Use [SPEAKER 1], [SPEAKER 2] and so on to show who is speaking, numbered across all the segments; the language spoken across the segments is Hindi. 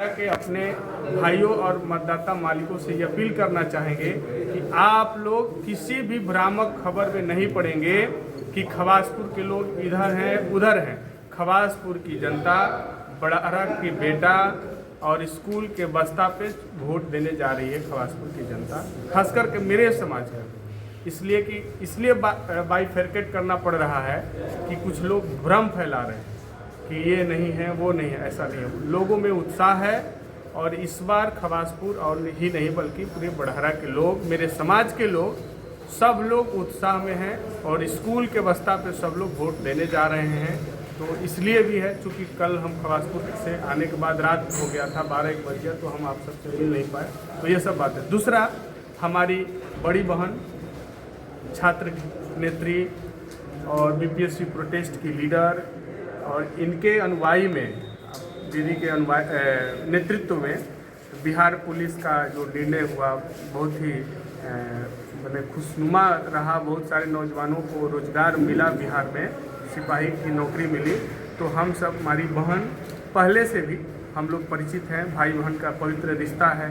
[SPEAKER 1] के अपने भाइयों और मतदाता मालिकों से ये अपील करना चाहेंगे कि आप लोग किसी भी भ्रामक खबर में नहीं पड़ेंगे कि खवासपुर के लोग इधर हैं उधर हैं। खवासपुर की जनता बड़हरा की बेटा और स्कूल के बस्ता पे वोट देने जा रही है। खवासपुर की जनता खास करके मेरे समाज का इसलिए बाइफरकेट करना पड़ रहा है कि कुछ लोग भ्रम फैला रहे हैं कि ये नहीं है वो नहीं है। ऐसा नहीं है, लोगों में उत्साह है और इस बार खवासपुर और ही नहीं बल्कि पूरे बड़हरा के लोग, मेरे समाज के लोग, सब लोग उत्साह में हैं और स्कूल के बस्ता पे सब लोग वोट देने जा रहे हैं। तो इसलिए भी है चूँकि कल हम खवासपुर से आने के बाद रात हो गया था, 12-1 बज गया, तो हम आप सबसे मिल नहीं पाए। तो ये सब बात है। दूसरा, हमारी बड़ी बहन छात्र नेत्री और बीपीएससी प्रोटेस्ट की लीडर और इनके अनुयायी में, दीदी के नेतृत्व में बिहार पुलिस का जो निर्णय हुआ बहुत ही मैंने खुशनुमा रहा। बहुत सारे नौजवानों को रोजगार मिला, बिहार में सिपाही की नौकरी मिली। तो हम सब, हमारी बहन पहले से भी हम लोग परिचित हैं, भाई बहन का पवित्र रिश्ता है।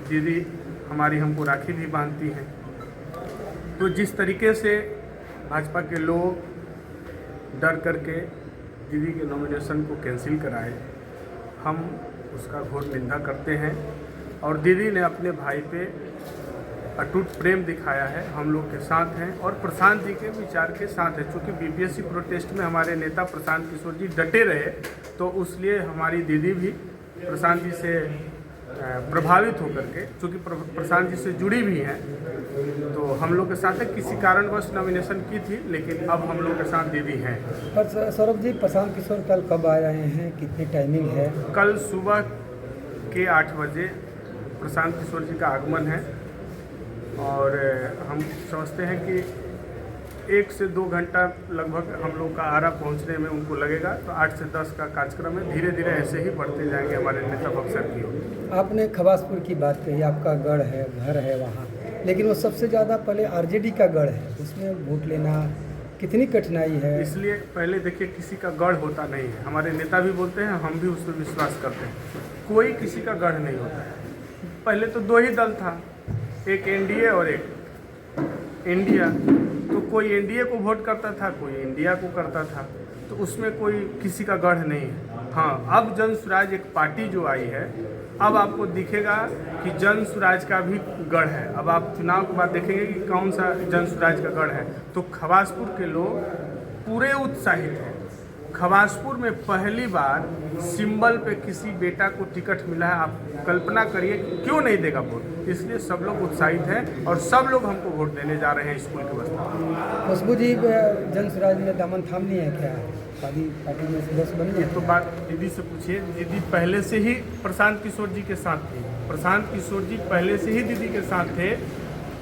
[SPEAKER 1] दीदी हमारी हमको राखी भी बांधती हैं। तो जिस तरीके से भाजपा के लोग डर करके दीदी के नॉमिनेशन को कैंसिल कराए, हम उसका घोर निंदा करते हैं। और दीदी ने अपने भाई पे अटूट प्रेम दिखाया है, हम लोग के साथ हैं और प्रशांत जी के विचार के साथ है। चूँकि बीपीएससी प्रोटेस्ट में हमारे नेता प्रशांत किशोर जी डटे रहे, तो इसलिए हमारी दीदी भी प्रशांत जी से प्रभावित होकर के, चूँकि प्रशांत जी से जुड़ी भी हैं, तो हम लोग के साथ है। किसी कारणवश नॉमिनेशन की थी, लेकिन अब हम लोग के साथ दीदी हैं।
[SPEAKER 2] पर सौरभ जी, प्रशांत किशोर कल कब आ रहे हैं, कितनी टाइमिंग है?
[SPEAKER 1] कल सुबह के 8 बजे प्रशांत किशोर जी का आगमन है और हम समझते हैं कि 1 से 2 घंटा लगभग हम लोग का आरा पहुंचने में उनको लगेगा। तो 8 से 10 का कार्यक्रम है, धीरे धीरे ऐसे ही बढ़ते जाएंगे हमारे नेता बक्सर की ओर।
[SPEAKER 2] आपने खवासपुर की बात कही, आपका गढ़ है, घर है वहाँ, लेकिन वो सबसे ज़्यादा पहले आरजेडी का गढ़ है, उसमें वोट लेना कितनी कठिनाई है?
[SPEAKER 1] इसलिए पहले देखिए, किसी का गढ़ होता नहीं है। हमारे नेता भी बोलते हैं, हम भी उस पर विश्वास करते हैं। कोई किसी का गढ़ नहीं होता है। पहले तो 2 ही दल था, एक एनडीए और एक इंडिया। तो कोई एनडीए को वोट करता था, कोई इंडिया को करता था, तो उसमें कोई किसी का गढ़ नहीं है। हाँ, अब जन स्वराज एक पार्टी जो आई है, अब आपको दिखेगा कि जन स्वराज का भी गढ़ है। अब आप चुनाव के बाद देखेंगे कि कौन सा जन स्वराज का गढ़ है। तो खवासपुर के लोग पूरे उत्साहित हैं। खवासपुर में पहली बार सिंबल पे किसी बेटा को टिकट मिला है। आप कल्पना करिए क्यों नहीं देगा वोट। इसलिए सब लोग उत्साहित हैं और सब लोग हमको वोट देने जा रहे हैं स्कूल के बस्ता।
[SPEAKER 2] खुशबू जी, जन स्वराज में दामन थामनी है क्या? पार्टी में सदस्य बन गए?
[SPEAKER 1] तो बात दीदी से पूछिए। दीदी पहले से ही प्रशांत किशोर जी के साथ थी। प्रशांत किशोर जी पहले से ही दीदी के साथ थे।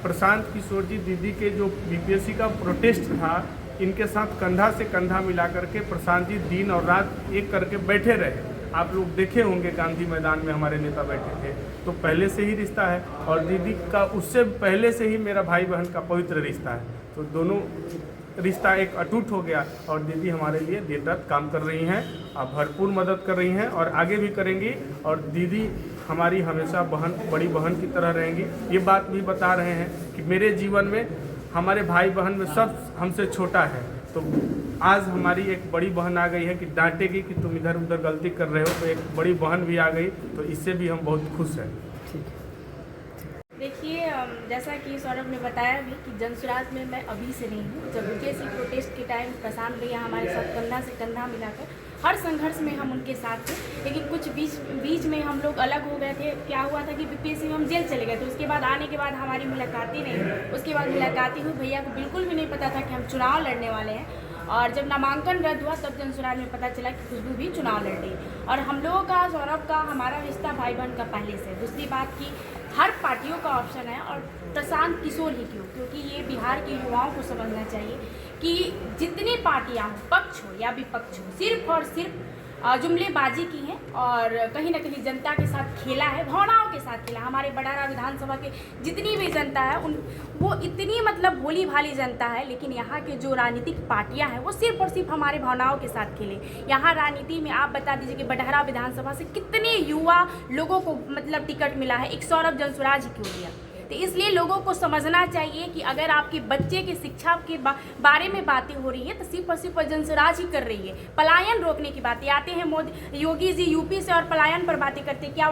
[SPEAKER 1] प्रशांत किशोर जी दीदी के जो बीपीएससी का प्रोटेस्ट था, इनके साथ कंधा से कंधा मिला करके प्रशांत जी दिन और रात एक करके बैठे रहे। आप लोग देखे होंगे गांधी मैदान में हमारे नेता बैठे थे। तो पहले से ही रिश्ता है और दीदी का उससे पहले से ही मेरा भाई बहन का पवित्र रिश्ता है। तो दोनों रिश्ता एक अटूट हो गया और दीदी हमारे लिए दिन रात काम कर रही हैं, आप भरपूर मदद कर रही हैं और आगे भी करेंगी। और दीदी हमारी हमेशा बड़ी बहन की तरह रहेंगी। ये बात भी बता रहे हैं कि मेरे जीवन में हमारे भाई बहन में सब हमसे छोटा है। तो आज हमारी एक बड़ी बहन आ गई है कि डांटेगी कि तुम इधर उधर गलती कर रहे हो, तो एक बड़ी बहन भी आ गई। तो इससे भी हम बहुत खुश हैं।
[SPEAKER 3] देखिए, जैसा कि सौरभ ने बताया भी कि जन स्वराज में मैं अभी से नहीं हूँ। जब बीपीएससी प्रोटेस्ट के टाइम प्रशांत भैया हमारे साथ कंधा से कंधा मिलाकर हर संघर्ष में हम उनके साथ थे, लेकिन कुछ बीच में हम लोग अलग हो गए थे। क्या हुआ था कि बीपीएससी में हम जेल चले गए थे। उसके बाद आने के बाद हमारी मुलाकात ही नहीं हुई। उसके बाद मुलाकात हुई, भैया को बिल्कुल भी नहीं पता था कि हम चुनाव लड़ने वाले हैं। और जब नामांकन रद्द हुआ तब जन स्वराज में पता चला कि खुशबू भी चुनाव लड़ रही है। और हम लोगों का, सौरभ का, हमारा रिश्ता भाई बहन का पहले से। दूसरी बात की हर पार्टियों का ऑप्शन है और प्रशांत किशोर ही क्यों, क्योंकि ये बिहार के युवाओं को समझना चाहिए कि जितनी पार्टियां, पक्ष हो या विपक्ष हो, सिर्फ और सिर्फ जुमलेबाजी की है और कहीं ना कहीं जनता के साथ खेला है, भावनाओं के साथ खेला। हमारे बड़ारा विधानसभा के जितनी भी जनता है वो इतनी मतलब भोली भाली जनता है, लेकिन यहाँ के जो राजनीतिक पार्टियां हैं वो सिर्फ और सिर्फ हमारे भावनाओं के साथ खेले। यहाँ राजनीति में आप बता दीजिए कि बड़ारा विधानसभा से कितने युवा लोगों को मतलब टिकट मिला है, एक सौरभ जनसुराज ही क्यों दिया। तो इसलिए लोगों को समझना चाहिए कि अगर आपके बच्चे की शिक्षा के बारे में बातें हो रही है तो सिर्फ और सिर्फ जनसुराज ही कर रही है। पलायन रोकने की बातें आते हैं मोदी योगी जी यूपी से और पलायन पर बातें करते हैं। क्या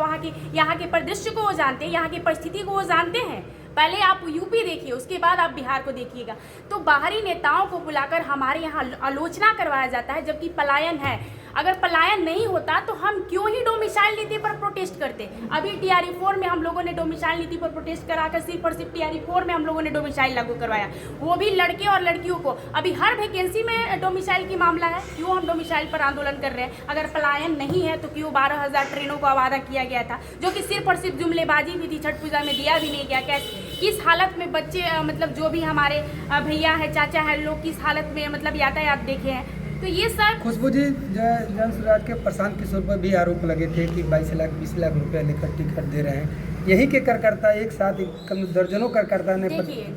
[SPEAKER 3] यहाँ के परिदृश्य को वो जानते हैं, यहाँ की परिस्थिति को वो जानते हैं? पहले आप यूपी देखिए, उसके बाद आप बिहार को देखिएगा। तो बाहरी नेताओं को बुलाकर हमारे यहाँ आलोचना करवाया जाता है, जबकि पलायन है। अगर पलायन नहीं होता तो हम क्यों ही डोमिसाइल नीति पर प्रोटेस्ट करते। अभी टीआरई 4 में हम लोगों ने डोमिसाइल नीति पर प्रोटेस्ट कराकर सिर्फ और सिर्फ टीआरई 4 में हम लोगों ने डोमिसाइल लागू करवाया, वो भी लड़के और लड़कियों को। अभी हर वैकेंसी में डोमिसाइल की मामला है, क्यों हम डोमिसाइल पर आंदोलन कर रहे हैं? अगर पलायन नहीं है तो क्यों 12,000 ट्रेनों को आवारा किया गया था, जो कि सिर्फ और सिर्फ जुमलेबाजी भी थी, छठ पूजा में दिया भी नहीं गया। किस हालत में बच्चे मतलब जो भी हमारे भैया है, चाचा है, लोग किस हालत में मतलब यातायात देखे हैं। तो ये सर
[SPEAKER 2] खुशबू जी, जनसुराज के प्रशांत किशोर पर भी आरोप लगे थे कि 22 लाख 20 लाख रुपया लेकर टिकट दे रहे हैं। यही के कार्यकर्ता एक साथ कम दर्जनों कार्यकर्ता ने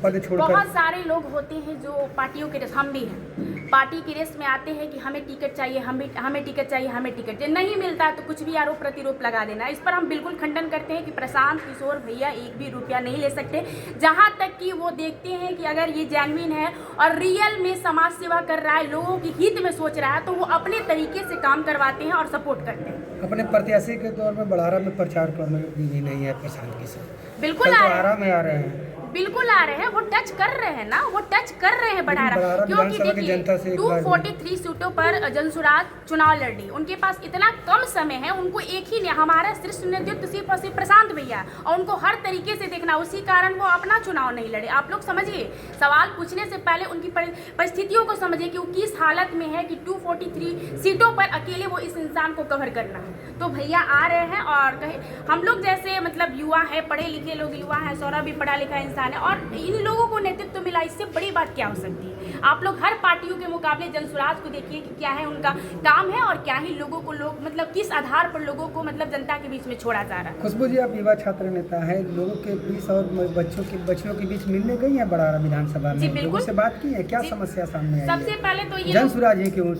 [SPEAKER 2] पद छोड़कर,
[SPEAKER 3] बहुत सारे लोग होते हैं जो पार्टियों के रेस, हम भी हैं, पार्टी की रेस में आते हैं कि हमें टिकट चाहिए, हमें टिकट चाहिए, हमें टिकट चाहिए। नहीं मिलता है तो कुछ भी आरोप प्रतिरोप लगा देना। इस पर हम बिल्कुल खंडन करते हैं कि प्रशांत किशोर भैया एक भी रुपया नहीं ले सकते, जहाँ तक कि वो देखते हैं कि अगर ये जेन्युइन है और रियल में समाज सेवा कर रहा है, लोगों के हित में सोच रहा है, तो वो अपने तरीके से काम करवाते हैं और सपोर्ट करते हैं।
[SPEAKER 2] अपने प्रत्याशी के तौर में बड़ारा में प्रचार करने भी नहीं है प्रशांत किशोर,
[SPEAKER 3] बिल्कुल आ
[SPEAKER 2] रहे हैं,
[SPEAKER 3] बिल्कुल आ रहे हैं, वो टच कर रहे हैं ना, वो टच कर रहे हैं बड़ारा। क्योंकि देखिए 243 सीटों पर जनसुराज चुनाव लड़ रही, उनके पास इतना कम समय है, उनको एक ही हमारा शीर्ष नेतृत्व सिर्फ और सिर्फ प्रशांत भैया, और उनको हर तरीके से देखना, उसी कारण वो अपना चुनाव नहीं लड़े। आप लोग समझिए, सवाल पूछने से पहले उनकी परिस्थितियों को समझिए कि वो किस हालत में है कि 243 सीटों पर अकेले वो इस इंसान को कवर करना है। तो भैया आ रहे हैं और कहे हम लोग जैसे मतलब युवा है, पढ़े लिखे लोग युवा हैं, सौरभ भी पढ़ा लिखा इंसान है, और इन लोगों को नेतृत्व मिला, इससे बड़ी बात क्या हो सकती है? आप लोग हर पार्टियों के मुकाबले जनसुराज को देखिए कि क्या है उनका काम है और क्या ही लोगों को लोग मतलब किस आधार पर लोगों को मतलब जनता के बीच में छोड़ा जा रहा है।
[SPEAKER 2] खुशबू जी, आप युवा छात्र नेता है, लोगों के बीच और बच्चों के बीच मिलने गई है बड़ारा विधानसभा में, लोगों से बात की है, क्या समस्या सामने आई?
[SPEAKER 3] सबसे पहले तो ये
[SPEAKER 2] जनसुराज ही क्यों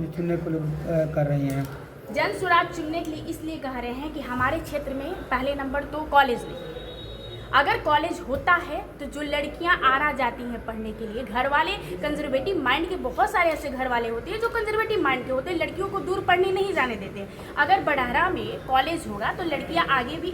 [SPEAKER 2] चुनने को लोग कर रही हैं?
[SPEAKER 3] जनसुराज चुनने के लिए इसलिए कह रहे हैं कि हमारे क्षेत्र में पहले नंबर तो कॉलेज नहीं, अगर कॉलेज होता है तो जो लड़कियां आरा जाती हैं पढ़ने के लिए, घर वाले कंजर्वेटिव माइंड के बहुत सारे ऐसे घर वाले होते हैं जो कंजर्वेटिव माइंड के होते हैं, लड़कियों को दूर पढ़ने नहीं जाने देते। अगर बड़ारा में कॉलेज होगा तो लड़कियां आगे भी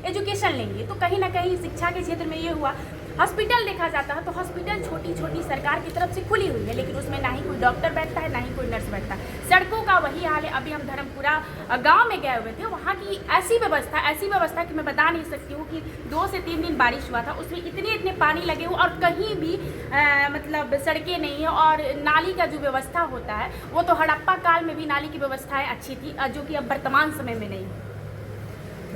[SPEAKER 3] एजुकेशन लेंगी, तो कहीं ना कहीं शिक्षा के क्षेत्र में ये हुआ। हॉस्पिटल देखा जाता है तो हॉस्पिटल छोटी छोटी सरकार की तरफ से खुली हुई है, लेकिन उसमें ना ही कोई डॉक्टर बैठता है, ना ही कोई नर्स बैठता है। सड़कों का वही हाल है। अभी हम धर्मपुरा गांव में गए हुए थे, वहाँ की ऐसी व्यवस्था कि मैं बता नहीं सकती हूँ कि 2 से 3 दिन बारिश हुआ था, उसमें इतने पानी लगे हुए और कहीं भी मतलब सड़कें नहीं है, और नाली का जो व्यवस्था होता है वो तो हड़प्पा काल में भी नाली की व्यवस्थाएँ अच्छी थी, जो कि अब वर्तमान समय में नहीं है।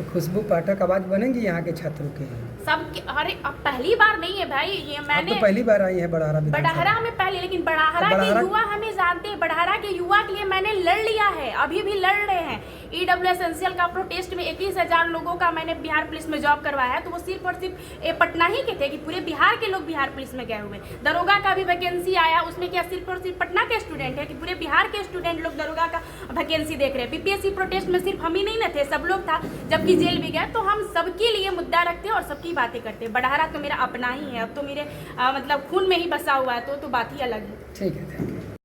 [SPEAKER 2] खुशबू पाठक आवाज बनेंगी यहाँ के छात्रों के?
[SPEAKER 3] सबके, अरे अब पहली बार नहीं है भाई, ये मैंने
[SPEAKER 2] तो पहली बार आई है बड़ारा
[SPEAKER 3] में पहले, लेकिन बड़ारा के युवा हमें जानते हैं, बड़ारा के युवा के लिए मैंने लड़ लिया है, अभी भी लड़ रहे हैं। EW एसेंशियल का प्रोटेस्ट में 21,000 लोगों का मैंने बिहार पुलिस में जॉब करवाया है, तो वो सिर्फ और सिर्फ पटना ही के थे कि पूरे बिहार के लोग बिहार पुलिस में गए हुए। दरोगा का भी वैकेंसी आया, उसमें क्या सिर्फ और सिर्फ पटना के स्टूडेंट है कि पूरे बिहार के स्टूडेंट लोग दरोगा का वैकेंसी देख रहे हैं। PPSC प्रोटेस्ट में सिर्फ हम ही नहीं न थे, सब लोग था, जबकि जेल भी गए। तो हम सबके लिए मुद्दा रखते हैं और सबकी बातें करते हैं। बड़ारा तो मेरा अपना ही है, अब तो मेरे मतलब खून में ही बसा हुआ है, तो बात ही अलग है।
[SPEAKER 2] ठीक है।